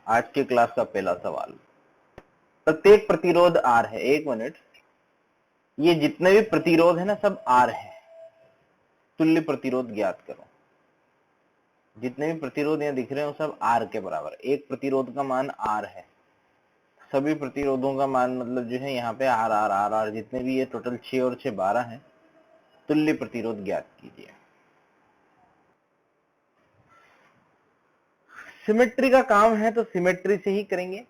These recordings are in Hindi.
आज के क्लास का पहला सवाल, प्रत्येक प्रतिरोध आर है। एक मिनट, ये जितने भी प्रतिरोध है ना सब आर है। तुल्य प्रतिरोध ज्ञात करो। जितने भी प्रतिरोध यहाँ दिख रहे हो सब आर के बराबर। एक प्रतिरोध का मान आर है, सभी प्रतिरोधों का मान मतलब जो है यहाँ पे आर आर आर आर, जितने भी ये टोटल 6 और 6 12 है। तुल्य प्रतिरोध ज्ञात कीजिए। सिमेट्री का काम है तो सिमेट्री से ही करेंगे।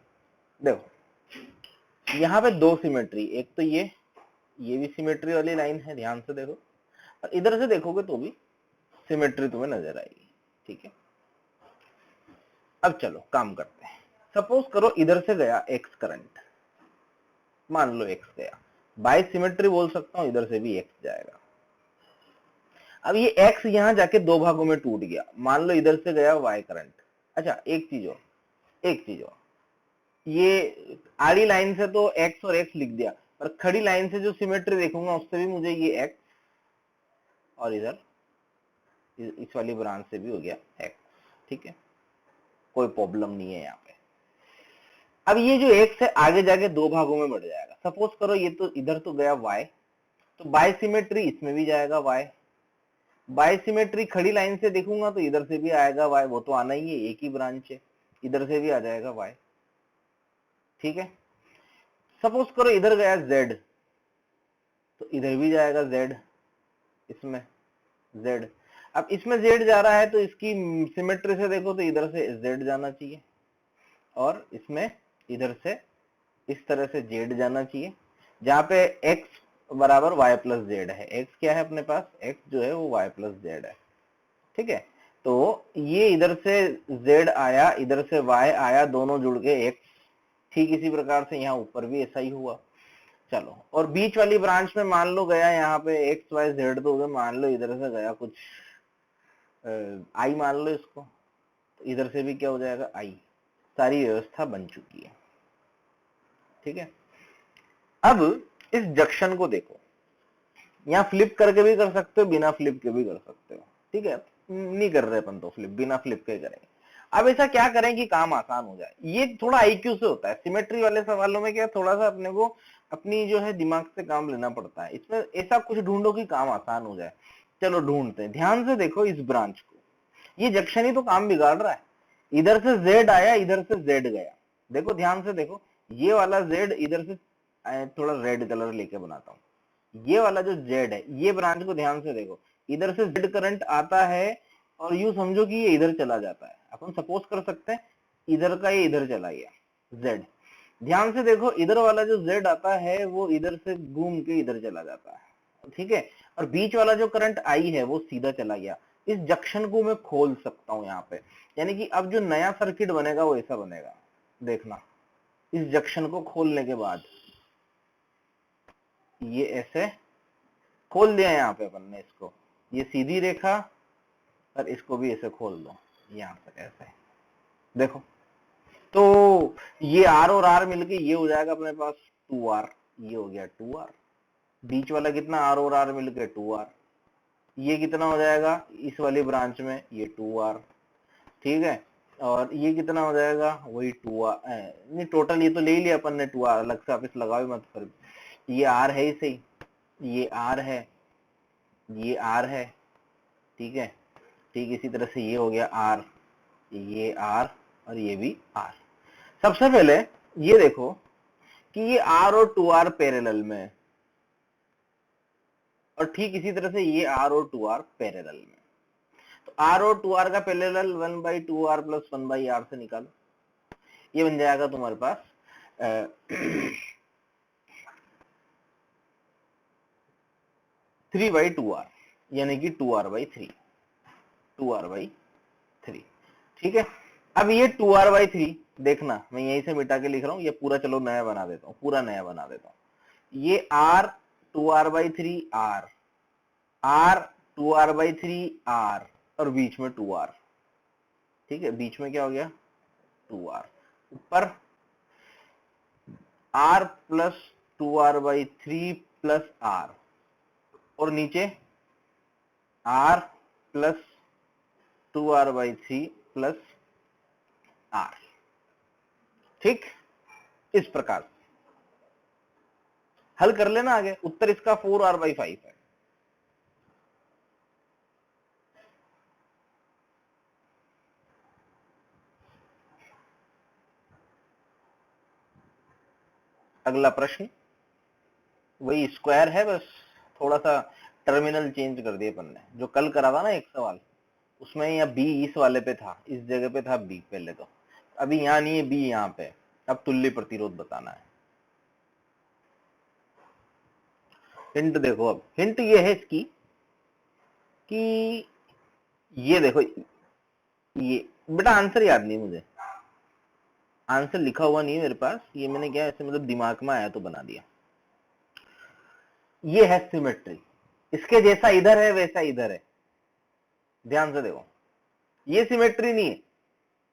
देखो यहाँ पे दो सिमेट्री, एक तो ये भी सिमेट्री वाली लाइन है, ध्यान से देखो, और इधर से देखोगे तो भी सिमेट्री तुम्हें नजर आएगी। ठीक है, अब चलो काम करते हैं। सपोज करो इधर से गया एक्स करंट, मान लो एक्स गया, बाय सिमेट्री बोल सकता हूं इधर से भी एक्स जाएगा। अब ये एक्स यहां जाके दो भागों में टूट गया, मान लो इधर से गया वाई करंट। अच्छा एक चीज और, ये आड़ी लाइन से तो एक्स और एक्स लिख दिया, पर खड़ी लाइन से जो सिमेट्री देखूंगा उससे भी मुझे ये एक्स, और इधर इस वाली ब्रांच से भी हो गया एक्स। ठीक है, कोई प्रॉब्लम नहीं है यहाँ पे। अब ये जो एक्स है आगे जाके दो भागों में बढ़ जाएगा। सपोज करो ये तो इधर तो गया वाई, तो बाय सिमेट्री इसमें भी जाएगा वाई। बाय सिमेट्री खड़ी लाइन से देखूंगा तो इधर से भी आएगा वाई, वो तो आना ही है, एक ही ब्रांच है, इधर से भी आ जाएगा वाई। ठीक है, सपोज करो इधर गया जेड, तो इधर भी जाएगा जेड, इसमें जेड। अब इसमें जेड जा रहा है तो इसकी सिमेट्री से देखो तो इधर से जेड जाना चाहिए, और इसमें इधर से इस तरह से जेड जाना चाहिए, जहां पे एक्स बराबर वाई प्लस जेड है। एक्स क्या है अपने पास, एक्स जो है वो वाई प्लस जेड है। ठीक है, तो ये इधर से जेड आया, इधर से वाई आया, दोनों जुड़ के एक्स। ठीक इसी प्रकार से यहाँ ऊपर भी ऐसा ही हुआ। चलो, और बीच वाली ब्रांच में मान लो गया यहाँ पे एक्स वाई जेड, तो मान लो इधर से गया कुछ आई, मान लो इसको, तो इधर से भी क्या हो जाएगा आई। सारी व्यवस्था बन चुकी है। ठीक है, अब इस जंक्शन को देखो, यहाँ फ्लिप करके भी कर सकते हो, बिना फ्लिप के भी कर सकते हो। ठीक है, नहीं कर रहे अपन तो फ्लिप, बिना फ्लिप के करेंगे। अब ऐसा क्या करें कि काम आसान हो जाए। ये थोड़ा आईक्यू से होता है, सिमेट्री वाले सवालों में क्या थोड़ा सा अपने को अपनी जो है दिमाग से काम लेना पड़ता है। इसमें ऐसा कुछ ढूंढो कि काम आसान हो जाए। चलो ढूंढते हैं, ध्यान से देखो इस ब्रांच को। ये जंक्शन ही तो काम बिगाड़ रहा है। इधर से जेड आया, इधर से जेड गया। देखो ध्यान से देखो, ये वाला जेड इधर से थोड़ा रेड कलर लेके बनाता हूँ, ये वाला जो जेड है, ये ब्रांच को ध्यान से देखो, इधर से जेड करंट आता है और यूं समझो कि ये इधर चला जाता है। अपन सपोज कर सकते हैं इधर का ये इधर चला गया जेड। ध्यान से देखो, इधर वाला जो जेड आता है वो इधर से घूम के इधर चला जाता है। ठीक है, और बीच वाला जो करंट आई है वो सीधा चला गया। इस जंक्शन को मैं खोल सकता हूं यहाँ पे, यानी कि अब जो नया सर्किट बनेगा वो ऐसा बनेगा। देखना, इस जंक्शन को खोलने के बाद ये ऐसे खोल दिया यहाँ पे अपन ने इसको, ये सीधी रेखा, और इसको भी ऐसे खोल दो यहाँ पे ऐसे। देखो, तो ये आर और आर मिलके ये हो जाएगा अपने पास 2r, ये हो गया 2r। बीच वाला कितना, आर और आर मिलके 2r, ये कितना हो जाएगा इस वाली ब्रांच में, ये 2r। ठीक है, और ये कितना हो जाएगा, वही 2r। नहीं टोटल ये तो ले ही लिया अपन ने 2r, अलग से आप इस लगाओ मत कर। ये r है ही सही, ये r है, ये r है। ठीक है, ठीक इसी तरह से ये हो गया r, ये r, और ये भी r। सबसे पहले ये देखो कि ये r और 2r पैरेलल में, और ठीक इसी तरह से ये r और 2r पैरेलल में। तो r और 2r का पैरेलल 1/2r प्लस 1/r से निकालो, ये बन जाएगा तुम्हारे पास 3/2r, यानी कि 2r/3, 2r/3। ठीक है, अब ये 2r/3 देखना, मैं यहीं से मिटा के लिख रहा हूं, ये पूरा चलो नया बना देता हूं, पूरा नया बना देता हूं। ये r 2r/3 r, r 2r/3 r, और बीच में 2r। ठीक है, बीच में क्या हो गया 2r, ऊपर r plus 2r/3 plus r, और नीचे r plus 2r/3 plus r। ठीक, इस प्रकार हल कर लेना आगे। उत्तर इसका 4r/5 है। अगला प्रश्न वही स्क्वायर है, बस थोड़ा सा टर्मिनल चेंज कर दिए अपन ने। जो कल करा था ना एक सवाल, उसमें यहाँ बी इस वाले पे था, इस जगह पे था बी पहले, तो अभी यहाँ नहीं है, बी यहाँ पे। अब तुल्य प्रतिरोध बताना है। हिंट देखो, अब हिंट ये है इसकी कि ये देखो, ये बेटा आंसर याद नहीं मुझे, आंसर लिखा हुआ नहीं है मेरे पास, ये मैंने क्या ऐसे मतलब दिमाग में आया तो बना दिया। ये है सिमेट्री, इसके जैसा इधर है वैसा इधर है, ध्यान से देखो। ये सिमेट्री नहीं है,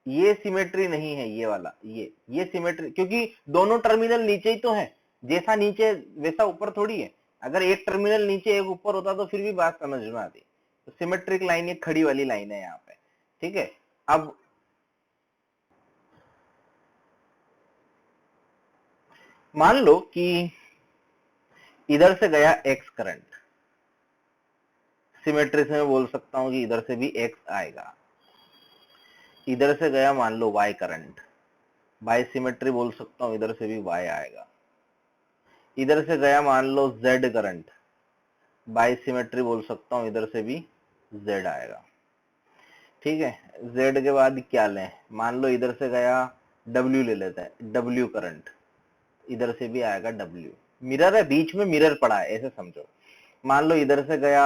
ये सिमेट्री नहीं है, ये वाला, ये सिमेट्री, क्योंकि दोनों टर्मिनल नीचे ही तो है, जैसा नीचे वैसा ऊपर थोड़ी है। अगर एक टर्मिनल नीचे एक ऊपर होता तो फिर भी बात समझ में आती। तो सिमेट्रिक लाइन एक खड़ी वाली लाइन है यहाँ पे, ठीक है। अब मान लो कि इधर से गया x करंट, सिमेट्री से मैं बोल सकता हूं कि इधर से भी x आएगा। इधर से गया मान लो y करंट, बाय सिमेट्री बोल सकता हूं इधर से भी y आएगा। इधर से गया मान लो z करंट, बाय सिमेट्री बोल सकता हूं इधर से भी z आएगा, ठीक है। z के बाद क्या लें, मान लो इधर से गया w ले लेते हैं, w करंट, इधर से भी आएगा w। मिरर है, बीच में मिरर पड़ा है ऐसे समझो। मान लो इधर से गया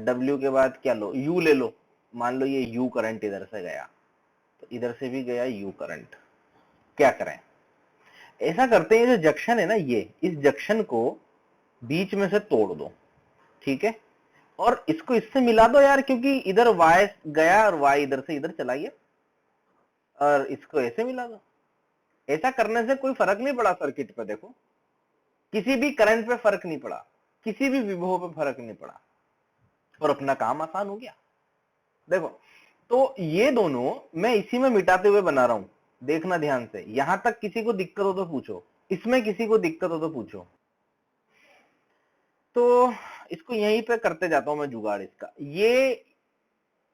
W के बाद क्या लो, U ले लो, मान लो ये U करंट इधर से गया, तो इधर से भी गया U करंट। क्या करें, ऐसा करते हैं, जो जंक्शन है ना, ये इस जंक्शन को बीच में से तोड़ दो, ठीक है, और इसको इससे मिला दो यार, क्योंकि इधर Y गया और Y इधर से इधर चला गया, और इसको ऐसे मिला दो। ऐसा करने से कोई फर्क नहीं पड़ा सर्किट पे, देखो किसी भी करंट पे फर्क नहीं पड़ा, किसी भी विभव पे फर्क नहीं पड़ा, और अपना काम आसान हो गया। देखो, तो ये दोनों मैं इसी में मिटाते हुए बना रहा हूं, देखना ध्यान से। यहां तक किसी को दिक्कत हो तो पूछो, इसमें किसी को दिक्कत हो तो पूछो। तो इसको यहीं पे करते जाता हूं मैं जुगाड़ इसका। ये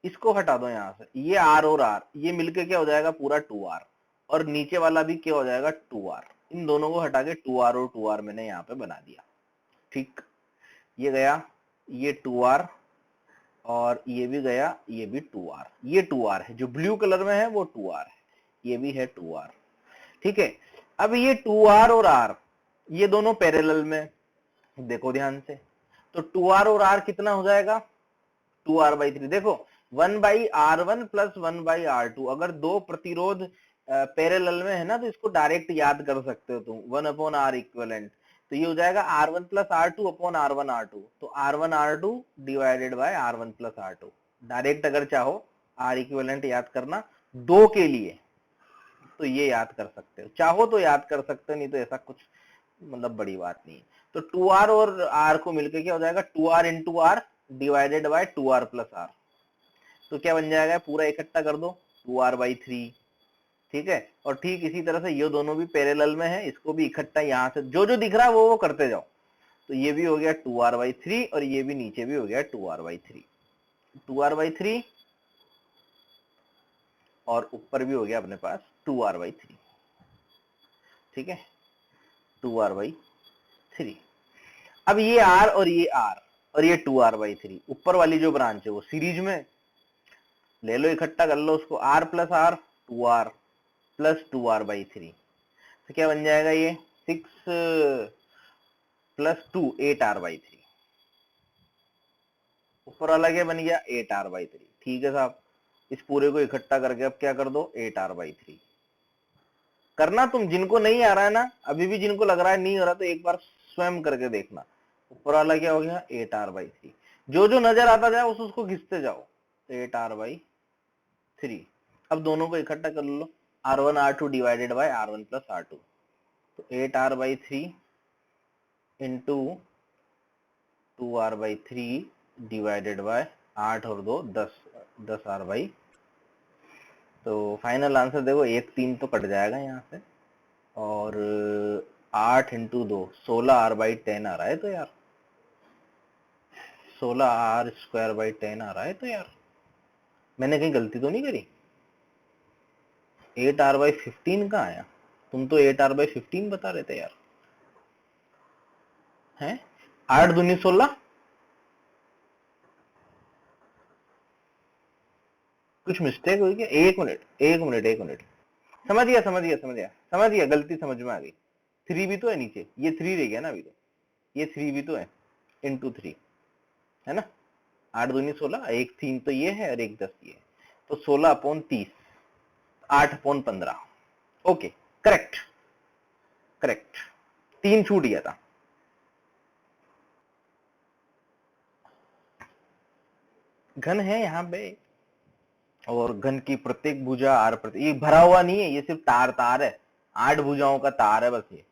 इसको हटा दो यहां से, ये R और R ये मिलके क्या हो जाएगा, पूरा 2R, और नीचे वाला भी क्या हो जाएगा, 2R। इन दोनों को हटा के 2R और 2R मैंने यहाँ पे बना दिया, ठीक। ये गया, ये 2R, और ये भी गया, ये भी 2R। ये 2R है, जो ब्लू कलर में है वो 2R है, ये भी है 2R, ठीक है। अब ये 2R और R ये दोनों पैरेलल में, देखो ध्यान से, तो 2R और R कितना हो जाएगा, 2R/3। देखो 1/R1 प्लस 1/R2, अगर दो प्रतिरोध पैरेलल में है ना, तो इसको डायरेक्ट याद कर सकते हो तुम, 1/R इक्विवेलेंट। तो ये हो जाएगा R1 plus R2 upon R1 R2, तो R1 R2 divided by R1 plus R2। Direct अगर चाहो R इक्विवेलेंट याद करना दो के लिए, तो ये याद कर सकते हो, चाहो तो याद कर सकते हो, नहीं तो ऐसा कुछ मतलब बड़ी बात नहीं है। तो 2R और R को मिलकर क्या हो जाएगा, 2R into R divided by 2R plus R। तो क्या बन जाएगा, पूरा इकट्ठा कर दो, 2R/3, ठीक है। और ठीक इसी तरह से ये दोनों भी पैरेलल में है, इसको भी इकट्ठा यहां से जो जो दिख रहा है वो करते जाओ। तो ये भी हो गया 2R/3, और ये भी नीचे भी हो गया 2R/3, 2R/3, और ऊपर भी हो गया अपने पास 2R/3, ठीक है, 2R/3। अब ये R और ये R और ये 2R/3, ऊपर वाली जो ब्रांच है वो सीरीज में ले लो, इकट्ठा कर लो उसको, R plus R 2R plus 2R/3, तो क्या बन जाएगा, ये 6 प्लस 2 8R/3। ऊपर वाला क्या बन गया, 8R/3, ठीक है साहब। इस पूरे को इकट्ठा करके अब क्या कर दो, 8R/3 करना। तुम जिनको नहीं आ रहा है ना, अभी भी जिनको लग रहा है नहीं हो रहा, तो एक बार स्वयं करके देखना। ऊपर वाला क्या हो गया, 8R/3, जो जो नजर आता जाए उसको खींचते जाओ, 8R/3। अब दोनों को इकट्ठा कर लो, R1 R2 divided by R1 plus R2, तो 8R/3 into 2R/3 divided by 8 और 2 10, 10R/3, तो फाइनल आंसर देखो 1 3 तो कट जाएगा यहाँ से, और 8 इंटू 2 16r/10 आ रहा है। तो यार 16r²/10 आ रहा है। तो यार मैंने कहीं गलती तो नहीं करी? 8r/15 कहाँ आया? तुम तो 8r/15 बता रहे थे यार। हैं 8 दूनी 16, कुछ मिस्टेक हुई क्या? एक मिनट, समझ गया, गलती समझ में आ गई। 3 भी तो है नीचे, ये 3 रह गया ना अभी, तो ये 3 भी तो है, इंटू 3 है ना। 8 दूनी 16, 1 3 तो ये है और 1 10 ये है, तो 16/30, 8/15। ओके, करेक्ट, 3 छूट गया था। घन है यहाँ पे, और घन की प्रत्येक भुजा r प्रति, ये भरा हुआ नहीं है, ये सिर्फ तार है, 8 भुजाओं का तार है बस ये।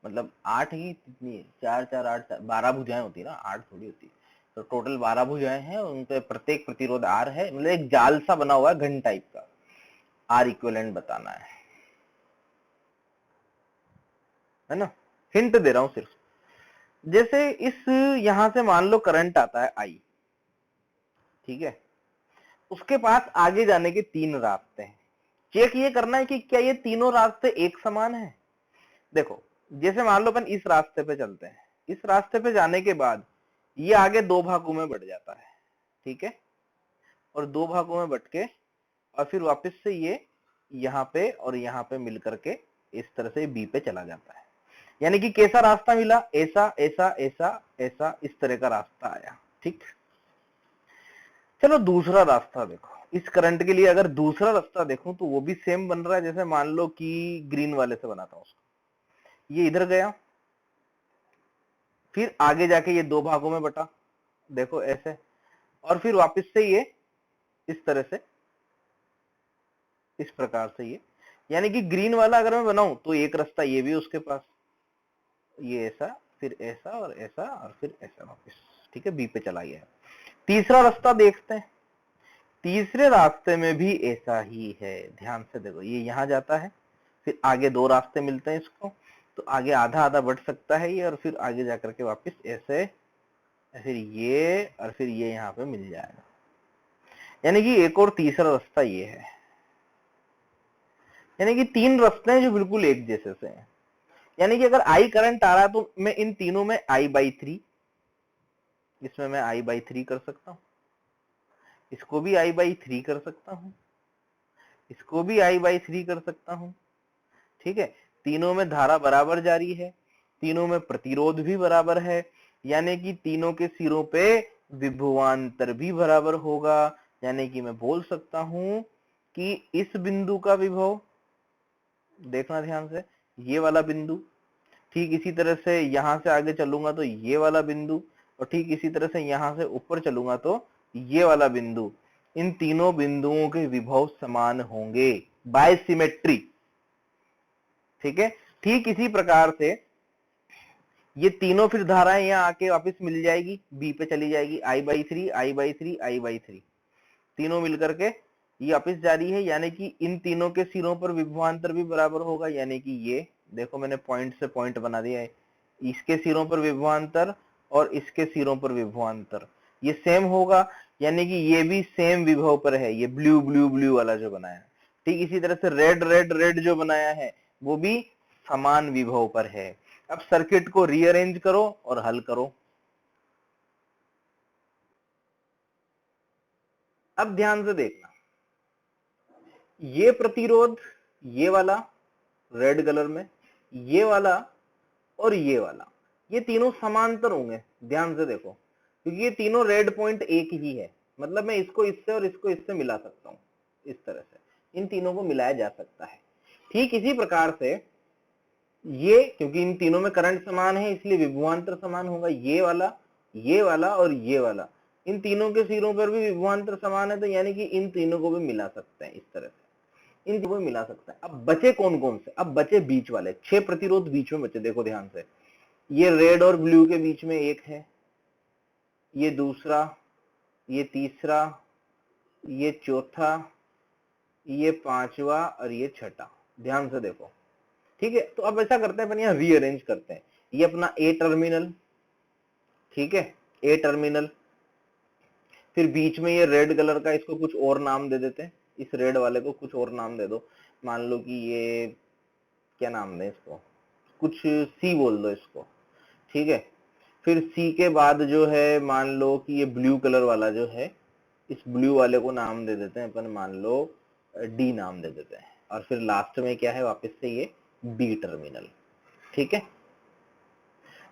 मतलब 8 ही कितनी है, 4 4 8 12 भुजाएं होती है ना, 8 थोड़ी होती। तो टोटल 12 भुजाएं हैं, उन पे प्रत्येक प्रतिरोध r है। मतलब एक जाल सा बना हुआ है घन टाइप का, r इक्विवेलेंट बताना है ना। हिंट दे रहा हूं सिर्फ, जैसे इस यहां से मान लो करंट आता है I, ठीक है, उसके पास आगे जाने के 3 रास्ते हैं। चेक ये करना है कि क्या ये तीनों रास्ते एक समान है। देखो, जैसे मान लो अपन इस रास्ते पे चलते हैं, इस रास्ते पे जाने के बाद ये आगे 2 भागों में बढ़ जाता है, ठीक है, और 2 भागों में बट के और फिर वापस से ये यहाँ पे और यहाँ पे मिल करके इस तरह से बी पे चला जाता है। यानी कि कैसा रास्ता मिला? ऐसा ऐसा ऐसा ऐसा, इस तरह का रास्ता आया। ठीक, चलो दूसरा रास्ता देखो। इस करंट के लिए अगर दूसरा रास्ता देखूं तो वो भी सेम बन रहा है। जैसे मान लो कि ग्रीन वाले से बनाता हूं उसको, ये इधर गया, फिर आगे जाके ये 2 भागों में बटा, देखो ऐसे, और फिर वापस से ये इस तरह से, इस प्रकार से ये। यानी कि ग्रीन वाला अगर मैं बनाऊं तो एक रास्ता ये भी उसके पास, ये ऐसा, फिर ऐसा और ऐसा और फिर ऐसा वापस, ठीक है, बी पे चला गया। तीसरा रास्ता देखते हैं। तीसरे रास्ते में भी ऐसा ही है, ध्यान से देखो, ये यहां जाता है, फिर आगे 2 रास्ते मिलते हैं इसको, तो आगे आधा आधा बढ़ सकता है ये, और फिर आगे जाकर के वापस ऐसे, फिर ये, और फिर ये यहाँ पे मिल जाएगा। यानी कि एक और तीसरा रास्ता ये है। यानी कि 3 रास्ते हैं जो बिल्कुल एक जैसे से हैं। यानी कि अगर I करंट आ रहा है तो मैं इन तीनों में I/3, इसमें मैं I/3 कर सकता हूं, इसको भी I/3 कर सकता हूं, इसको भी I/3 कर सकता हूं। ठीक है, तीनों में धारा बराबर जारी है, तीनों में प्रतिरोध भी बराबर है, यानी कि तीनों के सिरों पे विभवांतर भी बराबर होगा। यानी कि मैं बोल सकता हूं कि इस बिंदु का विभव, देखना ध्यान से, ये वाला बिंदु, ठीक इसी तरह से यहां से आगे चलूंगा तो ये वाला बिंदु, और ठीक इसी तरह से यहां से ऊपर चलूंगा तो ये वाला बिंदु, इन तीनों बिंदुओं के विभव समान होंगे बाय सिमेट्री। ठीक है, ठीक इसी प्रकार से ये तीनों फिर धाराएं यहाँ आके वापस मिल जाएगी, बी पे चली जाएगी, I/3 I/3 I/3, तीनों मिलकर के ये वापस जारी है। यानी कि इन तीनों के सिरों पर विभवांतर भी बराबर होगा। यानी कि ये देखो, मैंने पॉइंट से पॉइंट बना दिया है, इसके सिरों पर विभवांतर और इसके सिरों पर विभवांतर ये सेम होगा। यानी कि ये भी सेम विभव पर है, ये ब्लू ब्लू ब्लू वाला जो बनाया है। ठीक इसी तरह से रेड रेड रेड जो बनाया है वो भी समान विभव पर है। अब सर्किट को रीअरेंज करो और हल करो। अब ध्यान से देखना, ये प्रतिरोध, ये वाला रेड कलर में, ये वाला और ये वाला, ये तीनों समांतर होंगे। ध्यान से देखो, क्योंकि ये तीनों रेड पॉइंट एक ही है, मतलब मैं इसको इससे और इसको इससे मिला सकता हूं। इस तरह से इन तीनों को मिलाया जा सकता है। ठीक इसी प्रकार से ये, क्योंकि इन तीनों में करंट समान है इसलिए विभवांतर समान होगा। ये वाला और ये वाला, इन तीनों के सिरों पर भी विभवांतर समान है, तो यानी कि इन तीनों को भी मिला सकते हैं। इस तरह से इन तीनों को मिला सकता है। अब बचे कौन कौन से? अब बचे बीच वाले 6 प्रतिरोध बीच में बचे। देखो ध्यान से, ये रेड और ब्लू के बीच में एक है, ये दूसरा, ये तीसरा, ये चौथा, ये पांचवा और ये छठा, ध्यान से देखो, ठीक है। तो अब ऐसा करते हैं अपन यहाँ रीअरेंज करते हैं। ये अपना ए टर्मिनल, ठीक है, ए टर्मिनल, फिर बीच में ये रेड कलर का, इसको कुछ और नाम दे देते हैं, इस रेड वाले को कुछ और नाम दे दो, मान लो कि ये क्या नाम दें इसको, कुछ सी बोल दो इसको, ठीक है। फिर सी के बाद जो है मान लो कि ये ब्लू कलर वाला जो है, इस ब्लू वाले को नाम दे देते हैं अपन, मान लो डी नाम दे देते हैं, और फिर लास्ट में क्या है वापस से ये बी टर्मिनल, ठीक है।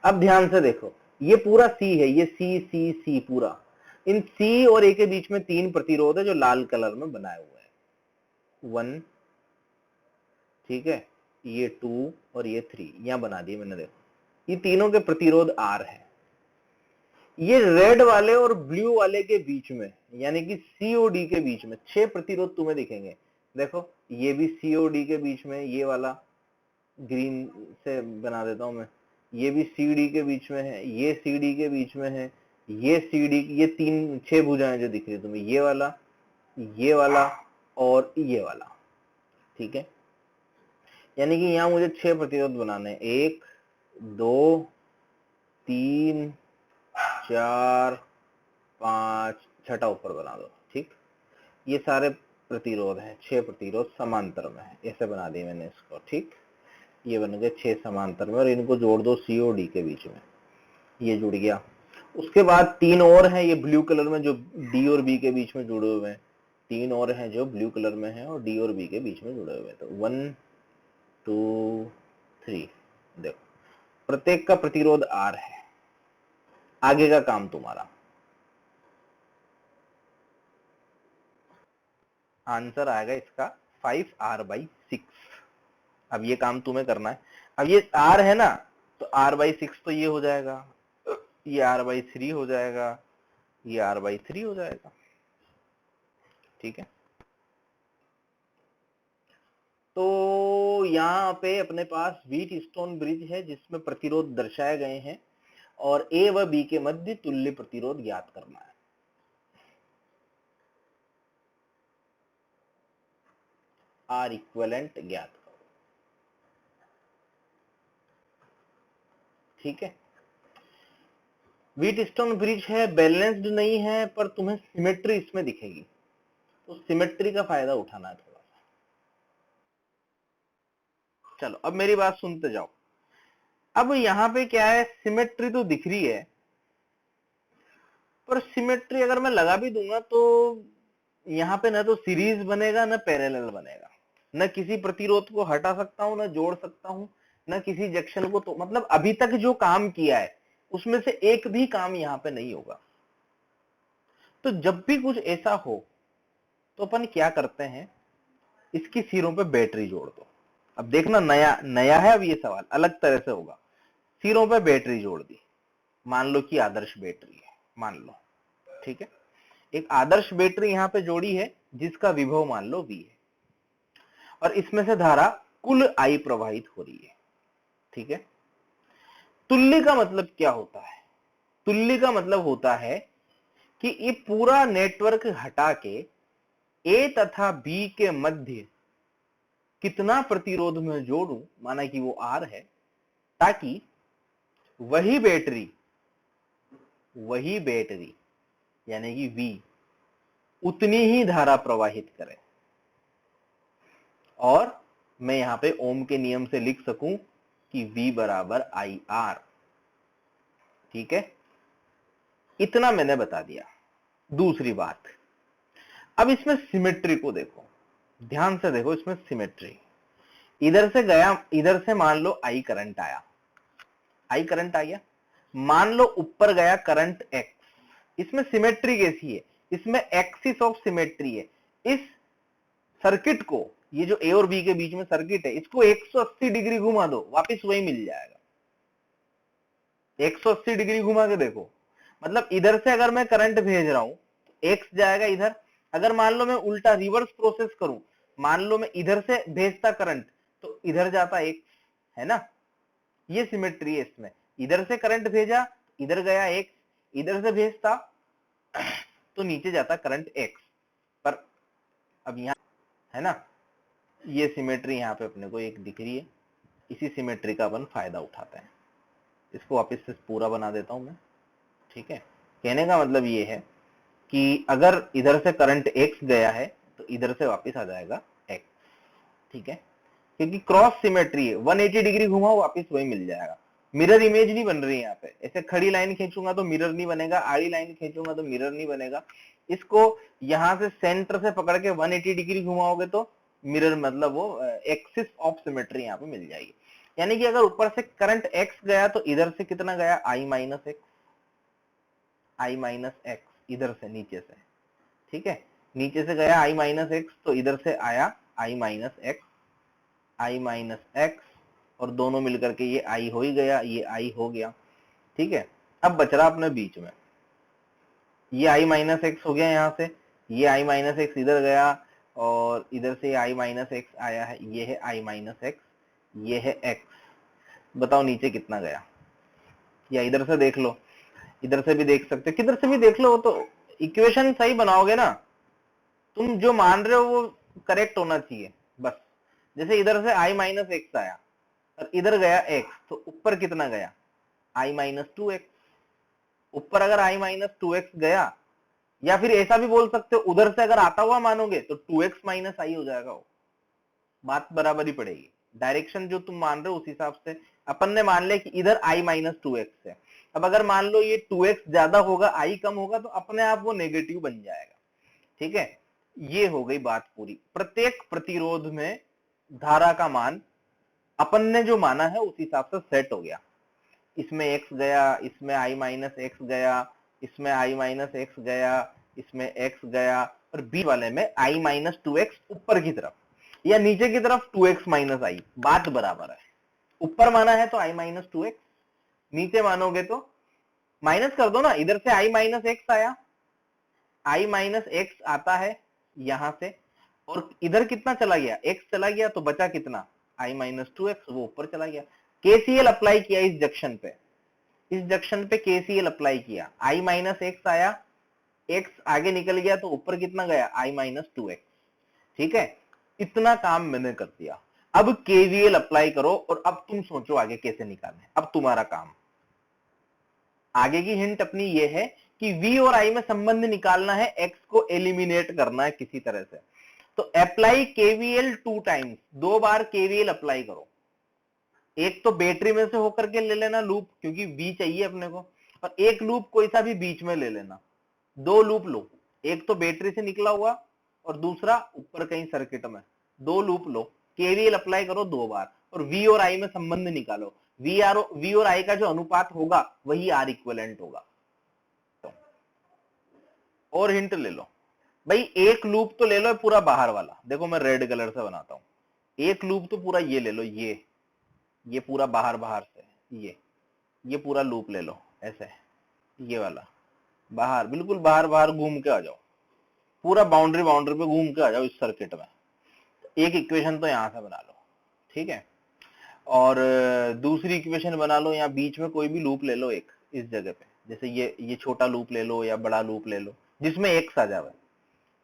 अब ध्यान से देखो, ये पूरा सी है, ये सी सी सी पूरा, इन सी और ए के बीच में 3 प्रतिरोध है जो लाल कलर में बनाए हुए हैं, 1, ठीक है, ये 2 और ये 3 यहां बना दिए मैंने, देखो ये तीनों के प्रतिरोध आर है। ये रेड वाले और ब्लू वाले के बीच में, यानी कि सीओडी के बीच में 6 प्रतिरोध तुम्हें दिखेंगे। देखो ये भी सीओडी के बीच में, ये वाला ग्रीन से बना देता हूं मैं, ये भी सीडी के बीच में है, ये सीडी के बीच में है, ये सीडी, ये 6 भुजाएं जो दिख रही है तुम्हें, ये वाला और ये वाला, ठीक है। यानी कि यहां मुझे 6 प्रतिरोध बनाने हैं, 1 2 3 4 5, छठा ऊपर बना दो, ठीक। ये सारे प्रतिरोध हैं, 6 प्रतिरोध समांतर में है, ऐसे बना दिए मैंने इसको, ठीक। ये बन गए 6 समांतर में, और इनको जोड़ दो सी और डी के बीच में, ये जुड़ गया। उसके बाद 3 और हैं ये ब्लू कलर में जो डी और बी के बीच में जुड़े हुए हैं, 3 और हैं जो ब्लू कलर में हैं और डी और बी के बीच में जुड़े हुए हैं। तो 1 2 3, देखो प्रत्येक का प्रतिरोध आर है। आगे का काम तुम्हारा, आंसर आएगा इसका 5r/6। अब ये काम तुम्हें करना है। अब ये r है ना, तो r/6 तो ये हो जाएगा, ये r/3 हो जाएगा, ये r/3 हो जाएगा, ठीक है। तो यहाँ पे अपने पास व्हीटस्टोन ब्रिज है जिसमें प्रतिरोध दर्शाए गए हैं, और ए व बी के मध्य तुल्य प्रतिरोध ज्ञात करना है। आर इक्विवेलेंट ज्ञात करो, ठीक है। व्हीटस्टोन ब्रिज है, बैलेंस्ड नहीं है, पर तुम्हें सिमेट्री इसमें दिखेगी, तो सिमेट्री का फायदा उठाना है थोड़ा सा। चलो अब मेरी बात सुनते जाओ। अब यहाँ पे क्या है, सिमेट्री तो दिख रही है, पर सिमेट्री अगर मैं लगा भी दूंगा तो यहाँ पे ना तो सीरीज बनेगा ना पैरेलल बनेगा, न किसी प्रतिरोध को हटा सकता हूं, न जोड़ सकता हूं, न किसी जंक्शन को, तो मतलब अभी तक जो काम किया है उसमें से एक भी काम यहाँ पे नहीं होगा। तो जब भी कुछ ऐसा हो तो अपन क्या करते हैं, इसकी सिरों पे बैटरी जोड़ दो। अब देखना, नया नया है, अब ये सवाल अलग तरह से होगा। सिरों पे बैटरी जोड़ दी, मान लो कि आदर्श बैटरी है, मान लो, ठीक है। एक आदर्श बैटरी यहाँ पे जोड़ी है जिसका विभव मान लो V है, और इसमें से धारा कुल I प्रवाहित हो रही है, ठीक है। तुल्य का मतलब क्या होता है, तुल्य का मतलब होता है कि ये पूरा नेटवर्क हटा के A तथा B के मध्य कितना प्रतिरोध में जोड़ूं, माना कि वो R है, ताकि वही बैटरी यानी कि V उतनी ही धारा प्रवाहित करे, और मैं यहां पे ओम के नियम से लिख सकूं कि V बराबर IR, ठीक है। इतना मैंने बता दिया। दूसरी बात, अब इसमें सिमेट्री को देखो, ध्यान से देखो, इसमें सिमेट्री, इधर से गया, इधर से मान लो I करंट आया, I करंट आ गया, मान लो ऊपर गया करंट X, इसमें सिमेट्री कैसी है, इसमें एक्सिस ऑफ सिमेट्री है। इस सर्किट को, ये जो A और B के बीच में सर्किट है, इसको 180 डिग्री घुमा दो, वापिस वही मिल जाएगा। 180 डिग्री घुमा के देखो, मतलब इधर से अगर मैं करंट भेज रहा हूं तो X जाएगा इधर, अगर मान लो मैं उल्टा रिवर्स प्रोसेस करूं, मान लो मैं इधर से भेजता करंट तो इधर जाता X, है ना। ये सिमेट्री है इसमें, इधर से करंट भेजा, इधर गया X, इधर से भेजता तो नीचे जाता करंट X। पर अब यहां है ना। ये सिमेट्री यहाँ पे अपने को एक दिख रही है, इसी सिमेट्री का अपन फायदा उठाते हैं। इसको वापस से पूरा बना देता हूं मैं, ठीक है। कहने का मतलब ये है कि अगर इधर से करंट x गया है तो इधर से वापस आ जाएगा x, ठीक है, क्योंकि क्रॉस सिमेट्री है, 180 डिग्री घुमाओ वापस वही मिल जाएगा। मिरर इमेज नहीं बन रही है यहाँ पे, ऐसे खड़ी लाइन खींचूंगा तो मिरर नहीं बनेगा, आड़ी लाइन खींचूंगा तो मिरर नहीं बनेगा। इसको यहां से सेंटर से पकड़ के 180 डिग्री घुमाओगे तो मिरर, मतलब वो एक्सिस ऑफ सिमेट्री यहाँ पे मिल जाएगी। यानी कि अगर ऊपर से करंट x गया तो इधर से कितना गया, i माइनस एक्स, इधर से नीचे से, ठीक है, नीचे से गया i माइनस एक्स, तो इधर से आया i माइनस एक्स, और दोनों मिलकर के ये i हो ही गया, ये i हो गया, ठीक है। अब बच रहा अपने बीच में ये i माइनस एक्स हो गया, यहाँ से ये i माइनस एक्स इधर गया, और इधर से i माइनस एक्स आया है, ये है i माइनस एक्स, ये है x। बताओ नीचे कितना गया, या इधर से देख लो, इधर से भी देख सकते हो, किधर से भी देख लो, तो इक्वेशन सही बनाओगे ना, तुम जो मान रहे हो वो करेक्ट होना चाहिए बस। जैसे इधर से i माइनस एक्स आया और इधर गया x, तो ऊपर कितना गया, i माइनस टू एक्स। ऊपर अगर i माइनस टू एक्स गया, या फिर ऐसा भी बोल सकते हो, उधर से अगर आता हुआ मानोगे तो 2x माइनस आई हो जाएगा, वो बात बराबर ही पड़ेगी। डायरेक्शन जो तुम मान रहे हो उस हिसाब से अपन ने मान लिया कि इधर i माइनस टू एक्स है। अब अगर मान लो ये 2x ज्यादा होगा, i कम होगा, तो अपने आप वो नेगेटिव बन जाएगा, ठीक है। ये हो गई बात पूरी। प्रत्येक प्रतिरोध में धारा का मान अपन ने जो माना है उस हिसाब से सेट हो गया। इसमें x गया, इसमें i माइनस एक्स गया, इसमें i माइनस एक्स गया, इसमें x गया, और b वाले में i माइनस टू एक्स ऊपर की तरफ या नीचे की तरफ 2x माइनस आई, बात बराबर है। ऊपर माना है तो i माइनस टू एक्स, नीचे मानोगे तो माइनस कर दो ना, इधर से i माइनस एक्स आया, i माइनस एक्स आता है यहां से, और इधर कितना चला गया, x चला गया, तो बचा कितना, i माइनस टू एक्स, वो ऊपर चला गया। KCL अप्लाई किया इस जंक्शन पे, इस जंक्शन पे KCL अप्लाई किया, i माइनस एक्स आया, x आगे निकल गया, तो ऊपर कितना गया, i माइनस टू एक्स, ठीक है। इतना काम मैंने कर दिया। अब KVL अप्लाई करो, और अब तुम सोचो आगे कैसे निकालना है। अब तुम्हारा काम, आगे की हिंट अपनी ये है कि V और I में संबंध निकालना है, X को एलिमिनेट करना है किसी तरह से। तो अप्लाई KVL 2 टाइम्स, 2 बार KVL अप्लाई करो। एक तो बैटरी में से होकर के ले लेना लूप, क्योंकि V चाहिए अपने को, और एक लूप कोई सा भी बीच में ले लेना। 2 लूप लो, एक तो बैटरी से निकला हुआ और दूसरा ऊपर कहीं सर्किट में, 2 लूप लो, KVL अप्लाई करो 2 बार, और V और I में संबंध निकालो। V और I का जो अनुपात होगा वही R इक्विवेलेंट होगा। तो और हिंट ले लो भाई, एक लूप तो ले लो पूरा बाहर वाला, देखो मैं रेड कलर से बनाता हूं। एक लूप तो पूरा ये ले लो, ये पूरा बाहर बाहर से, ये पूरा लूप ले लो ऐसे, ये वाला बाहर, बिल्कुल बाहर बाहर घूम के आ जाओ, पूरा बाउंड्री पे घूम के आ जाओ इस सर्किट में। एक इक्वेशन तो यहां से बना लो, ठीक है, और दूसरी इक्वेशन बना लो, यहाँ बीच में कोई भी लूप ले लो एक, इस जगह पे, जैसे ये छोटा लूप ले लो या बड़ा लूप ले लो, जिसमें x आ जाए,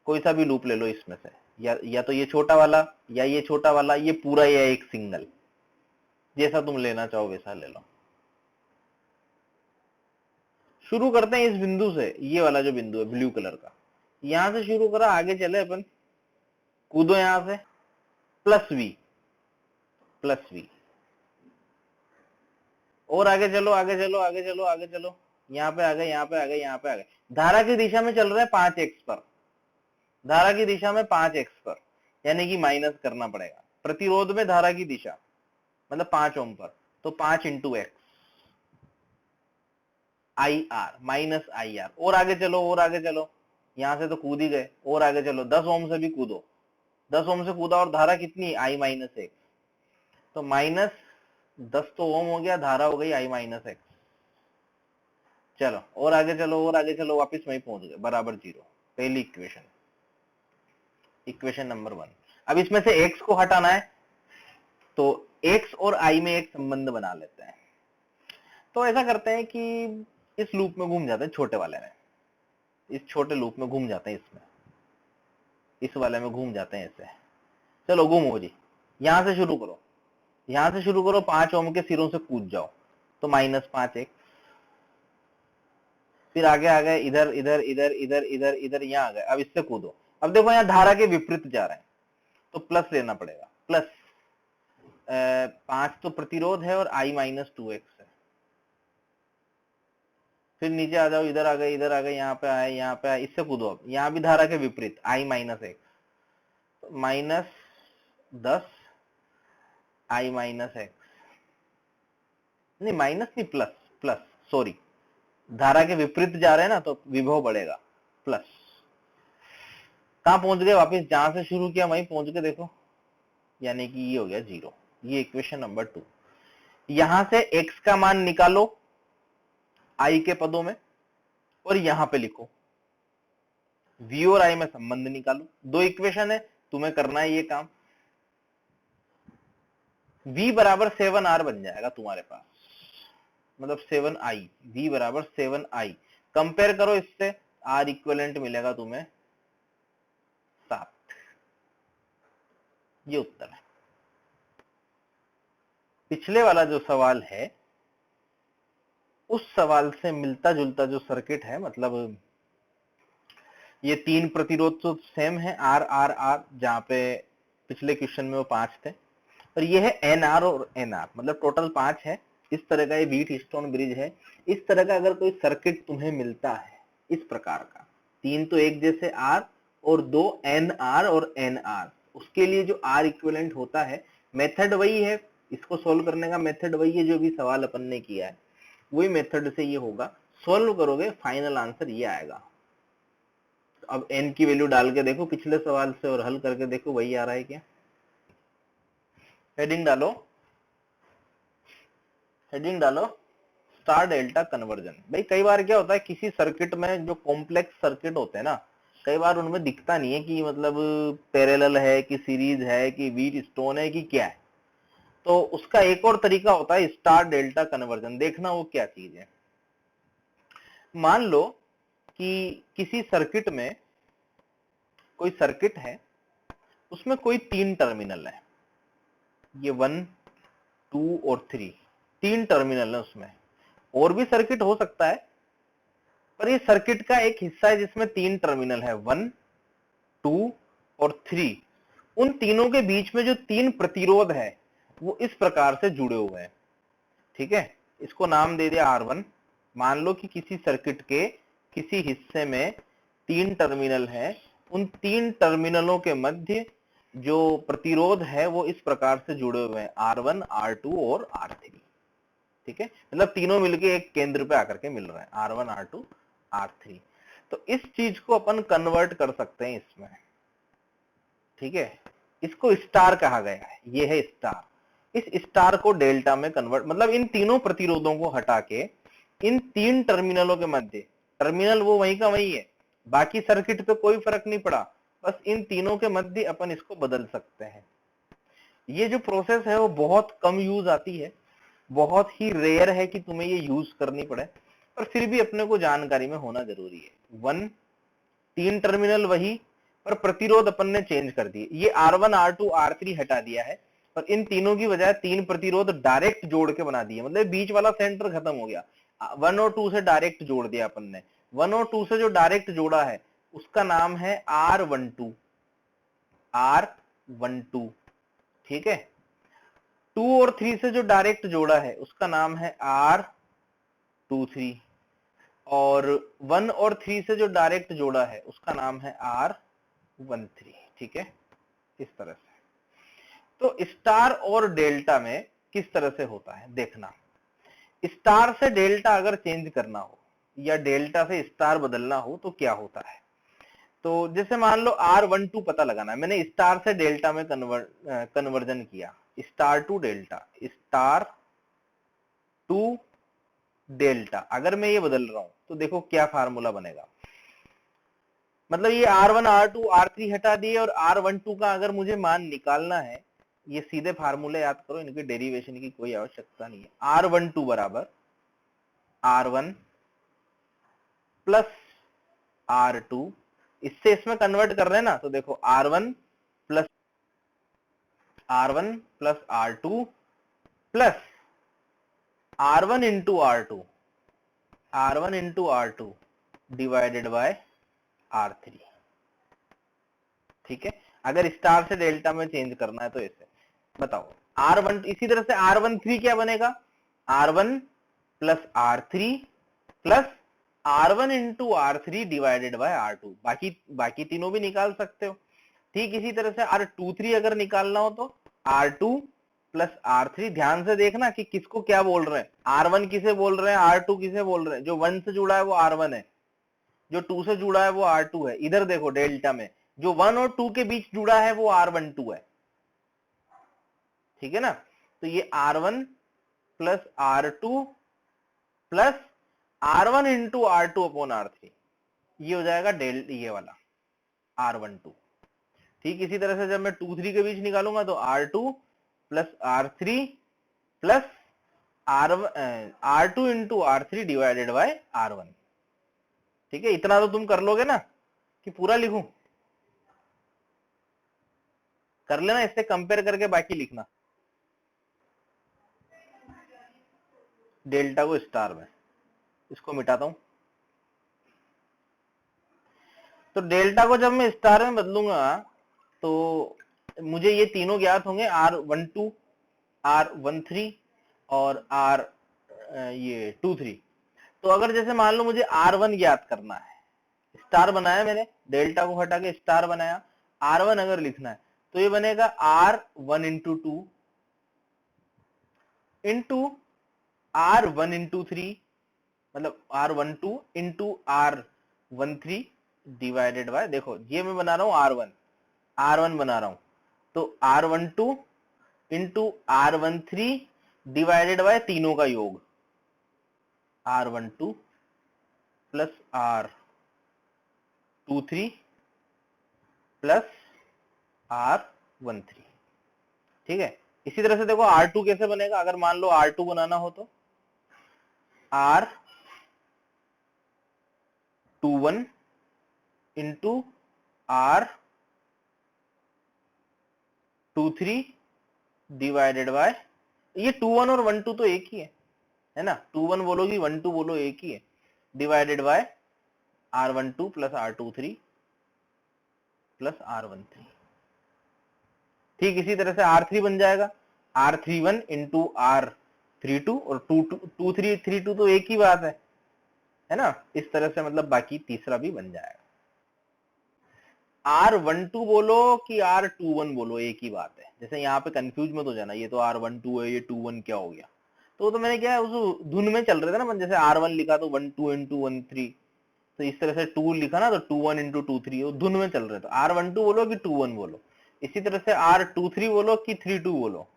कोई सा भी लूप ले लो इसमें से, या तो ये छोटा वाला या ये छोटा वाला, ये पूरा या एक सिंगल, जैसा तुम लेना चाहो वैसा ले लो। शुरू करते हैं इस बिंदु से, ये वाला जो बिंदु है ब्लू कलर का, यहां से शुरू करा, आगे चले अपन, कूदो यहां से, प्लस v, और आगे चलो, आगे चलो, आगे चलो, आगे चलो, यहाँ पे आ गए, यहाँ पे आ गए, यहाँ पे आ गए। धारा की दिशा में चल रहे हैं 5x पर, धारा की दिशा में 5x पर, यानी कि माइनस करना पड़ेगा। प्रतिरोध में धारा की दिशा मतलब 5 ओम पर, तो 5 into x, IR minus IR। और आगे चलो, और आगे चलो, यहां से तो कूद ही गए, और आगे चलो, 10 ओम से भी कूदो, 10 ओम से कूदा, और धारा कितनी, I माइनस एक्स, तो माइनस 10 तो ओम हो गया, धारा हो गई I माइनस एक्स। चलो और आगे चलो, और आगे चलो, वापिस वहीं पहुंच गए, बराबर 0। पहली इक्वेशन, इक्वेशन नंबर 1। अब इसमें से x को हटाना है, तो x और I में एक संबंध बना लेते हैं। तो ऐसा करते हैं कि इस लूप में घूम जाते हैं, छोटे वाले में, इस छोटे लूप में घूम जाते हैं, इसमें, इस वाले में घूम जाते हैं ऐसे, चलो गुम हो जी, यहां से शुरू करो, यहां से शुरू करो, 5 ओम के सिरों से कूद जाओ, तो -5x, फिर आगे आ गए, इधर इधर इधर इधर इधर इधर, यहाँ आ गए, अब इससे कूदो। अब देखो यहाँ धारा के विपरीत जा रहे हैं, तो प्लस लेना पड़ेगा, प्लस 5 तो प्रतिरोध है और I-2x है। फिर नीचे आ जाओ, इधर आ गए, इधर आ गए, यहाँ पे आए, यहाँ पे आए, इससे कूदो। अब यहाँ भी धारा के विपरीत I-1, तो -10 I-x, नहीं माइनस नहीं, प्लस, प्लस सॉरी, धारा के विपरीत जा रहे हैं ना, तो विभव बढ़ेगा, प्लस। कहां पहुंच गए? वापस जहां से शुरू किया वहीं पहुंच गए, देखो, यानी कि ये हो गया 0। ये इक्वेशन नंबर 2। यहां से x का मान निकालो I के पदों में, और यहां पे लिखो v और I में संबंध निकालो। 2 इक्वेशन है, तुम्हें करना है ये काम। v बराबर 7r बन जाएगा तुम्हारे पास, मतलब 7i, v बराबर 7i। कंपेयर करो इससे, r इक्विवेलेंट मिलेगा तुम्हें 7। ये उत्तर है। पिछले वाला जो सवाल है उस सवाल से मिलता जुलता जो सर्किट है, मतलब ये 3 प्रतिरोध तो सेम है, R R R, जहां पे पिछले क्वेश्चन में वो 5 थे, और ये है NR और NR, मतलब टोटल 5 है। इस तरह का ये व्हीट स्टोन ब्रिज है। इस तरह का अगर कोई सर्किट तुम्हें मिलता है इस प्रकार का, 3 तो एक जैसे R और 2 NR और NR, उसके लिए जो R इक्विवेलेंट होता है, मेथड वही है, इसको सोल्व करने का मेथड वही है जो भी सवाल अपन ने किया है, वही मेथड से ये होगा। सोल्व करोगे फाइनल आंसर ये आएगा। अब n की वैल्यू डाल के देखो पिछले सवाल से और हल करके देखो वही आ रहा है क्या। हेडिंग डालो, हेडिंग डालो स्टार डेल्टा कन्वर्जन। भाई कई बार क्या होता है, किसी सर्किट में जो कॉम्प्लेक्स सर्किट होते हैं ना, कई बार उनमें दिखता नहीं है कि मतलब पैरेलल है कि सीरीज है कि व्हीट स्टोन है कि क्या है, तो उसका एक और तरीका होता है स्टार डेल्टा कन्वर्जन। देखना वो क्या चीज है। मान लो कि किसी सर्किट में, कोई सर्किट है, उसमें कोई 3 टर्मिनल है, ये 1 2 और 3, 3 टर्मिनल है उसमें। और भी सर्किट हो सकता है, पर ये सर्किट का एक हिस्सा है जिसमें 3 टर्मिनल है, 1 2 और 3। उन तीनों के बीच में जो 3 प्रतिरोध है वो इस प्रकार से जुड़े हुए हैं, ठीक है। इसको नाम दे दिया R1। मान लो कि किसी सर्किट के किसी हिस्से में 3 टर्मिनल है, उन 3 टर्मिनलों के मध्य जो प्रतिरोध है वो इस प्रकार से जुड़े हुए हैं, R1 R2 और R3, ठीक है। मतलब तीनों मिलके एक केंद्र पे आकर के मिल रहे हैं, R1 R2 R3। तो इस चीज को अपन कन्वर्ट कर सकते हैं इसमें, ठीक है। इसको स्टार कहा गया है, ये है स्टार। इस स्टार को डेल्टा में कन्वर्ट, मतलब इन तीनों प्रतिरोधों को हटा के इन 3 टर्मिनलों के मध्य, टर्मिनल वो वहीं का वहीं है, बाकी सर्किट पे कोई फर्क नहीं पड़ा, बस इन तीनों के मध्य अपन इसको बदल सकते हैं। ये जो प्रोसेस है वो बहुत कम यूज आती है, बहुत ही रेयर है कि तुम्हें ये यूज करनी पड़े, पर फिर भी अपने को जानकारी में होना जरूरी है। 1 3 टर्मिनल वही, पर प्रतिरोध अपन ने चेंज कर दिए। ये R1 R2 R3 हटा दिया है, पर इन तीनों की बजाय 3 प्रतिरोध डायरेक्ट जोड़ के बना दिए, मतलब बीच वाला सेंटर खत्म हो गया। 1 और 2 से डायरेक्ट जोड़ दिया अपन ने। 1 और 2 से जो डायरेक्ट जोड़ा है उसका नाम है R12, R12, ठीक है। 2 और 3 से जो डायरेक्ट जोड़ा है उसका नाम है R23, और 1 और 3 से जो डायरेक्ट जोड़ा है उसका नाम है R13, ठीक है। इस तरह से। तो स्टार और डेल्टा में किस तरह से होता है देखना। स्टार से डेल्टा अगर चेंज करना हो या डेल्टा से स्टार बदलना हो तो क्या होता है। तो जैसे मान लो R12 पता लगाना है, मैंने स्टार से डेल्टा में कन्वर्जन किया, star to delta, star to delta. अगर मैं ये बदल रहा हूं तो देखो क्या फार्मूला बनेगा। मतलब ये R1 R2 R3 हटा दिए, और R12 का अगर मुझे मान निकालना है, ये सीधे फार्मूले याद करो, इनके डेरिवेशन की कोई आवश्यकता नहीं है। R12 बराबर R1 प्लस R2, इससे इसमें कन्वर्ट कर रहे हैं ना, तो देखो R1 plus R1 plus R2 plus R1 into R2 divided by R3। ठीक है, अगर स्टार से डेल्टा में चेंज करना है तो ऐसे बताओ। R1 इसी तरह से R13 क्या बनेगा, R1 plus R3 plus R1 into R3 divided by R2। बाकी तीनों भी निकाल सकते हो। ठीक इसी तरह से R23 अगर निकालना हो तो R2 प्लस R3। ध्यान से देखना कि किसको क्या बोल रहे हैं, R1 किसे बोल रहे हैं, R2 किसे बोल रहे हैं। जो 1 से जुड़ा है वो R1 है, जो 2 से जुड़ा है वो R2 है। इधर देखो डेल्टा में जो 1 और 2 के बीच जुड़ा है वो R12 है। ठीक है ना, तो ये R1 plus R2 plus R1 into R2 upon R3, ये हो जाएगा ये वाला R12। ठीक इसी तरह से जब मैं 2 3 के बीच निकालूंगा तो R2 plus R3 plus R2 into R3 divided by R1। ठीक है, इतना तो तुम कर लोगे ना, कि पूरा लिखूं? कर लेना, इससे कंपेयर करके बाकी लिखना। डेल्टा को स्टार में, इसको मिटाता हूं। तो डेल्टा को जब मैं स्टार में बदलूंगा तो मुझे ये तीनों ज्ञात होंगे, R12 R13 और ये 23। तो अगर जैसे मान लो मुझे R1 ज्ञात करना है, स्टार बनाया मैंने, डेल्टा को हटा के स्टार बनाया, R1 अगर लिखना है तो ये बनेगा R1 into 2 into R1 into 3, मतलब R12 into R13 divided by, देखो ये मैं बना रहा हूं R1 बना रहा हूं, तो R12 into R13 divided by तीनों का योग, R12 plus R23 plus R13। ठीक है, इसी तरह से देखो R2 कैसे बनेगा। अगर मान लो R2 बनाना हो तो R21 into R23 divided by, ये 21 और 12 तो एक ही है ना, 21 बोलोगी 12 बोलो एक ही है, divided by R12 plus R23 plus R13। ठीक इसी तरह से R3 बन जाएगा R31 इंटू R32, और 2332 तो एक ही बात है ना। इस तरह से मतलब बाकी तीसरा भी बन जाएगा। R12 बोलो कि R21 बोलो एक ही बात है। जैसे यहाँ पे कंफ्यूज मत हो जाना, ये तो R12 है, ये 21 क्या हो गया। तो मैंने क्या है, उस धुन में चल रहे थे ना, जैसे R1 लिखा तो 12 इंटू 13, तो इस तरह से 2 लिखा ना तो 21 इंटू 23, धुन में चल रहे। तो R12 बोलो कि 21 बोलो, इसी तरह से R23 बोलो कि 32 बोलो,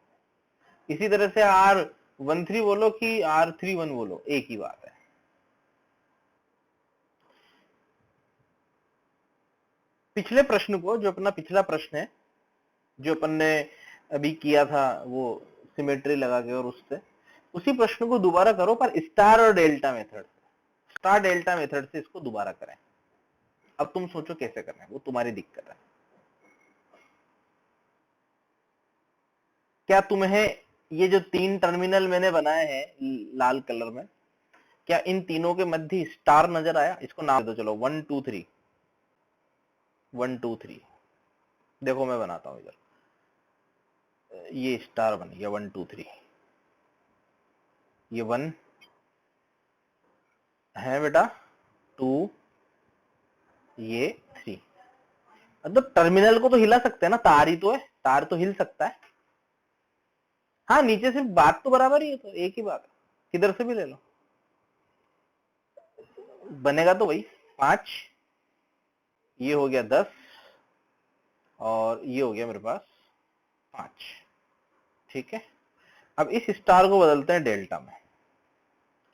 इसी तरह से R13 बोलो कि R31 बोलो, एक ही बात है। पिछले प्रश्न को, जो अपना पिछला प्रश्न है जो अपन ने अभी किया था वो सिमेट्री लगा के, और उससे उसी प्रश्न को दोबारा करो, पर स्टार और डेल्टा मेथड से, स्टार डेल्टा मेथड से इसको दोबारा करें। अब तुम सोचो कैसे करना है, वो तुम्हारी दिक्कत है। क्या तुम्हें ये जो 3 टर्मिनल मैंने बनाए हैं लाल कलर में, क्या इन तीनों के मध्य स्टार नजर आया? इसको नाम दो, चलो 1 2 3, 1 2 3। देखो मैं बनाता हूं इधर, ये स्टार बन गया 1 2 3, ये 1 है बेटा, 2, ये 3। मतलब टर्मिनल को तो हिला सकते हैं ना, तार ही तो है, तार तो हिल सकता है। हाँ नीचे सिर्फ बात तो बराबर ही है, तो एक ही बात है, किधर से भी ले लो, बनेगा तो वही 5, ये हो गया 10, और ये हो गया मेरे पास 5। ठीक है, अब इस स्टार को बदलते हैं डेल्टा में।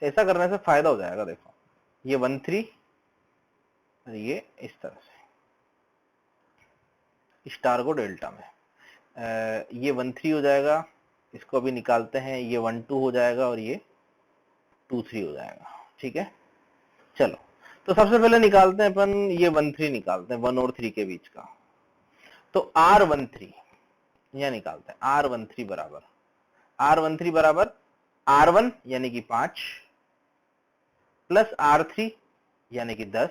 ऐसा करने से फायदा हो जाएगा। देखो ये 1 3, और ये इस तरह से स्टार को डेल्टा में, ये 1 3 हो जाएगा, इसको अभी निकालते हैं, ये 1 2 हो जाएगा, और ये 2 3 हो जाएगा। ठीक है, चलो तो सबसे पहले निकालते हैं अपन, ये 1 3 निकालते हैं 1 और 3 के बीच का। तो R13 यह निकालते हैं R13 बराबर R13 बराबर R1 यानी कि 5 प्लस R3 यानी कि 10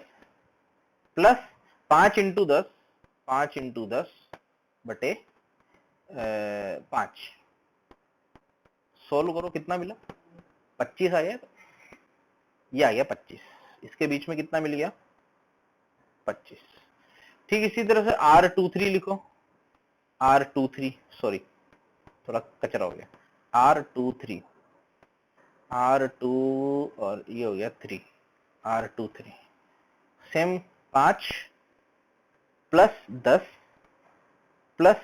प्लस 5 इंटू 10 बटे 5 सोल्व करो कितना मिला 25 आया। ये आ गया 25, इसके बीच में कितना मिल गया 25। ठीक इसी तरह से R23 लिखो R23 सॉरी थोड़ा कचरा हो गया R23 R2 और ये हो गया 3 R23 same 5 plus 10 plus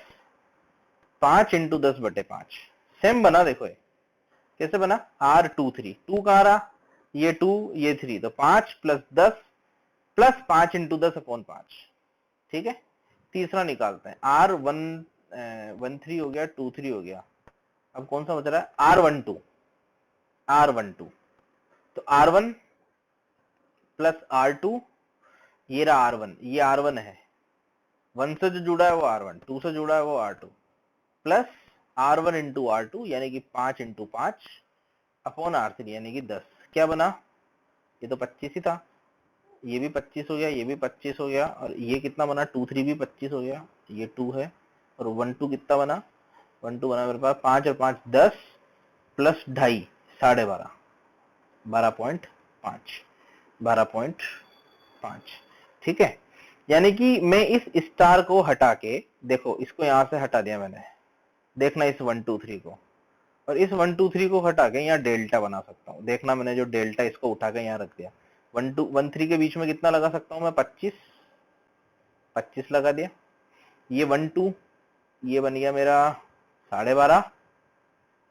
5 into 10 बटे 5 सेम बना। देखो ये कैसे बना R23 2 कहाँ रहा ये 2 ये 3 तो 5 प्लस 10 प्लस 5 इंटू 10 अपॉन 5। ठीक है तीसरा निकालते हैं R13 हो गया 23 हो गया। अब कौन सा बच रहा है R12 तो R1 प्लस R2 ये रहा R1 ये R1 है 1 से जो जुड़ा है वो R1 2 से जुड़ा है वो R2 plus R1 into R2 यानी कि 5 इंटू 5 अपॉन R3 यानी कि 10। क्या बना ये तो 25 ही था ये भी 25 हो गया ये भी 25 हो गया और ये कितना बना 2 3 भी 25 हो गया ये 2 है और 1 2 कितना बना 1 2 बना मेरे पास 5 और 5 10 प्लस 2.5 12.5 12.5 ठीक है। यानी कि मैं इस स्टार को हटा के देखो इसको यहां से हटा दिया मैंने देखना इस 1 2 3 को और इस 1 2 3 को हटा के यहाँ डेल्टा बना सकता हूँ। देखना मैंने जो डेल्टा इसको उठा के यहाँ रख दिया 1 2 1 3 के बीच में कितना लगा सकता हूँ मैं 25 लगा दिया। ये 1 2 ये बन गया मेरा 12.5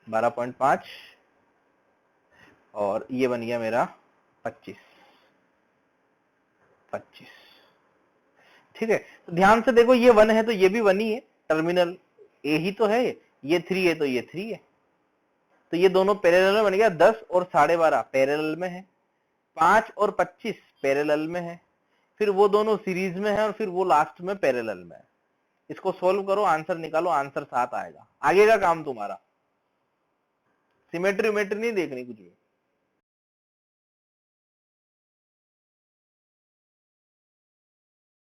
12.5 और ये बन गया मेरा 25। ठीक है तो ध्यान से देखो ये 1 है तो ये भी 1 ही है टर्मिनल ए ही तो है ये 3 है तो ये 3 है तो ये दोनों पैरेलल में बन गया 10 और 12.5 पैरेलल में है 5 और 25 पैरेलल में है फिर वो दोनों सीरीज में है और फिर वो लास्ट में पैरेलल में है। इसको सोल्व करो आंसर निकालो आंसर 7 आएगा। आगे का काम तुम्हारा सिमेट्री नहीं देखनी कुछ भी।